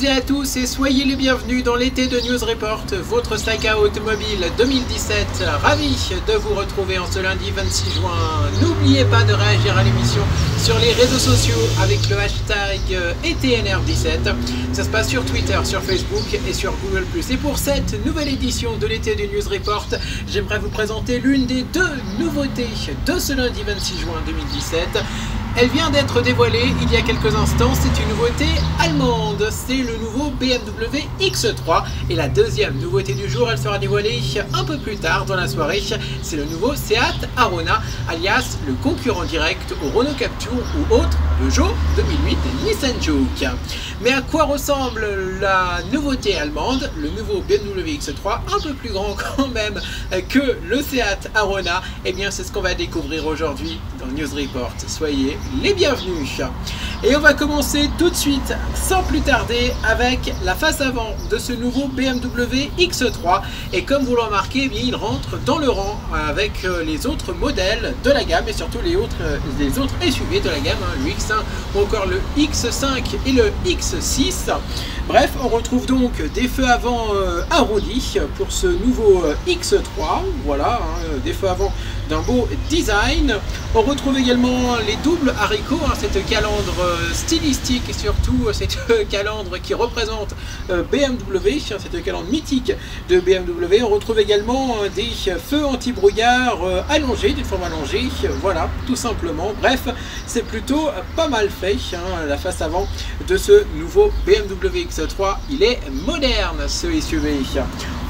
et à tous et soyez les bienvenus dans l'été de News Report, votre saga automobile 2017. Ravi de vous retrouver en ce lundi 26 juin. N'oubliez pas de réagir à l'émission sur les réseaux sociaux avec le hashtag ETNR17. Ça se passe sur Twitter, sur Facebook et sur Google+. Et pour cette nouvelle édition de l'été du News Report, j'aimerais vous présenter l'une des deux nouveautés de ce lundi 26 juin 2017. Elle vient d'être dévoilée il y a quelques instants, c'est une nouveauté allemande, c'est le nouveau BMW X3. Et la deuxième nouveauté du jour, elle sera dévoilée un peu plus tard dans la soirée, c'est le nouveau Seat Arona, alias le concurrent direct au Renault Captur ou autre Peugeot 2008 et Nissan Juke. Mais à quoi ressemble la nouveauté allemande, le nouveau BMW X3, un peu plus grand quand même que le Seat Arona? Eh bien c'est ce qu'on va découvrir aujourd'hui dans News Report, soyez les bienvenus. Et on va commencer tout de suite sans plus tarder avec la face avant de ce nouveau BMW X3. Et comme vous le remarquez, eh bien, il rentre dans le rang avec les autres modèles de la gamme et surtout les autres SUV de la gamme, le X1 ou encore le X5 et le X6. Bref, on retrouve donc des feux avant arrondis pour ce nouveau X3, voilà, des feux avant d'un beau design. On retrouve également les doubles haricots, cette calandre stylistique et surtout cette calandre qui représente BMW, cette calandre mythique de BMW. On retrouve également des feux anti-brouillard allongés, d'une forme allongée, voilà, tout simplement. Bref, c'est plutôt pas mal fait, la face avant de ce nouveau BMW X3, il est moderne ce SUV.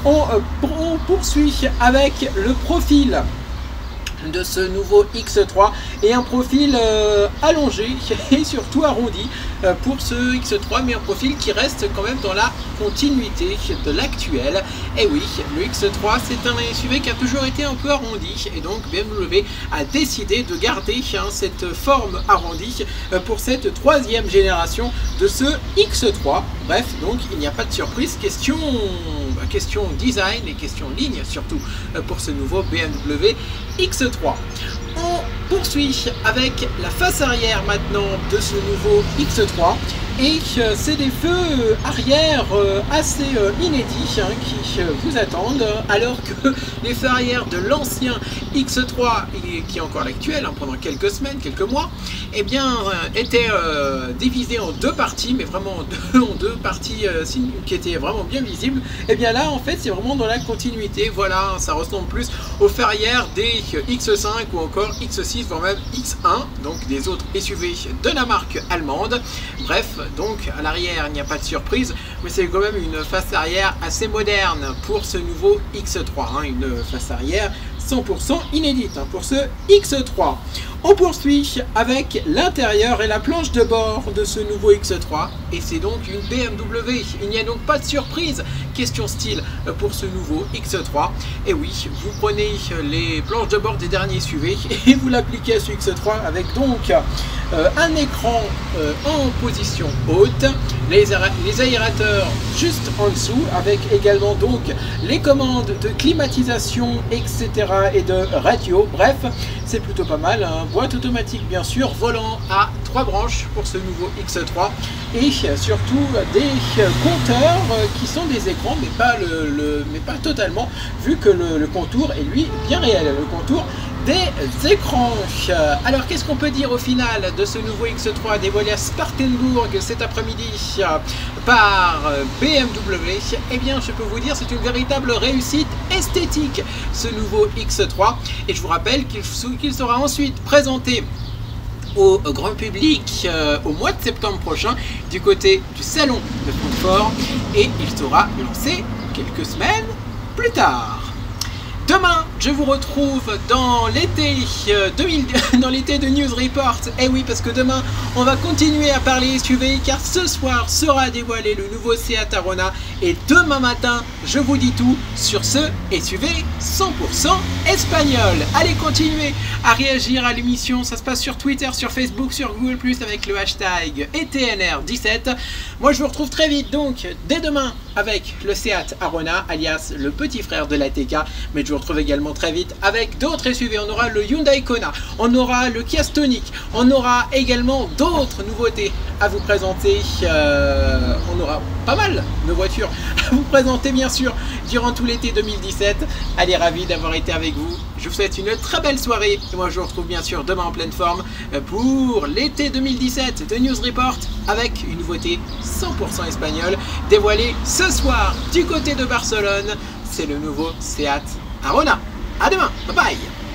On poursuit avec le profil de ce nouveau X3 et un profil allongé et surtout arrondi pour ce X3, mais un profil qui reste quand même dans la continuité de l'actuel. Et oui, le X3 c'est un SUV qui a toujours été un peu arrondi et donc BMW a décidé de garder cette forme arrondie pour cette troisième génération de ce X3. Bref, donc il n'y a pas de surprise, question design et question ligne surtout pour ce nouveau BMW X3. On poursuit avec la face arrière maintenant de ce nouveau X3 et c'est des feux arrière assez inédits qui vous attendent, alors que les feux arrière de l'ancien X3 qui est encore l'actuel pendant quelques semaines, quelques mois, eh bien étaient divisés en deux parties, mais vraiment en deux parties qui étaient vraiment bien visibles. Et bien là en fait c'est vraiment dans la continuité, voilà, ça ressemble plus aux feux arrière des X5 ou encore X6 voire même X1, donc des autres SUV de la marque allemande. Bref, donc à l'arrière il n'y a pas de surprise, mais c'est quand même une face arrière assez moderne pour ce nouveau X3, une face arrière 100% inédite pour ce X3. On poursuit avec l'intérieur et la planche de bord de ce nouveau X3 et c'est donc une BMW. Il n'y a donc pas de surprise question style pour ce nouveau X3. Et oui, vous prenez les planches de bord des derniers SUV et vous l'appliquez à ce X3 avec donc un écran en position haute, les aérateurs juste en dessous, avec également donc les commandes de climatisation, etc. et de radio. Bref, c'est plutôt pas mal, boîte automatique bien sûr, volant à 3 branches pour ce nouveau X3 et surtout des compteurs qui sont des écrans, mais pas totalement, vu que le contour est lui bien réel, le contour des écrans. Alors qu'est-ce qu'on peut dire au final de ce nouveau X3 dévoilé à Spartanburg cet après-midi par BMW? Eh bien je peux vous dire c'est une véritable réussite esthétique ce nouveau X3 et je vous rappelle qu'il sera ensuite présenté au grand public au mois de septembre prochain du côté du salon de Francfort et il sera lancé quelques semaines plus tard. Demain, je vous retrouve dans l'été de News Report. Et oui, parce que demain, on va continuer à parler SUV car ce soir sera dévoilé le nouveau Seat Arona. Et demain matin, je vous dis tout sur ce SUV 100% espagnol. Allez, continuez à réagir à l'émission. Ça se passe sur Twitter, sur Facebook, sur Google+, avec le hashtag ETNR17. Moi, je vous retrouve très vite, donc, dès demain, avec le Seat Arona, alias le petit frère de la TK. Mais je vous retrouve également également très vite avec d'autres SUV. On aura le Hyundai Kona, on aura le Kia Stonic, on aura également d'autres nouveautés à vous présenter. On aura pas mal de voitures à vous présenter bien sûr durant tout l'été 2017. Allez, ravi d'avoir été avec vous. Je vous souhaite une très belle soirée et moi je vous retrouve bien sûr demain en pleine forme pour l'été 2017 de News Report avec une nouveauté 100% espagnole dévoilée ce soir du côté de Barcelone. C'est le nouveau Seat Arona. À demain, bye bye.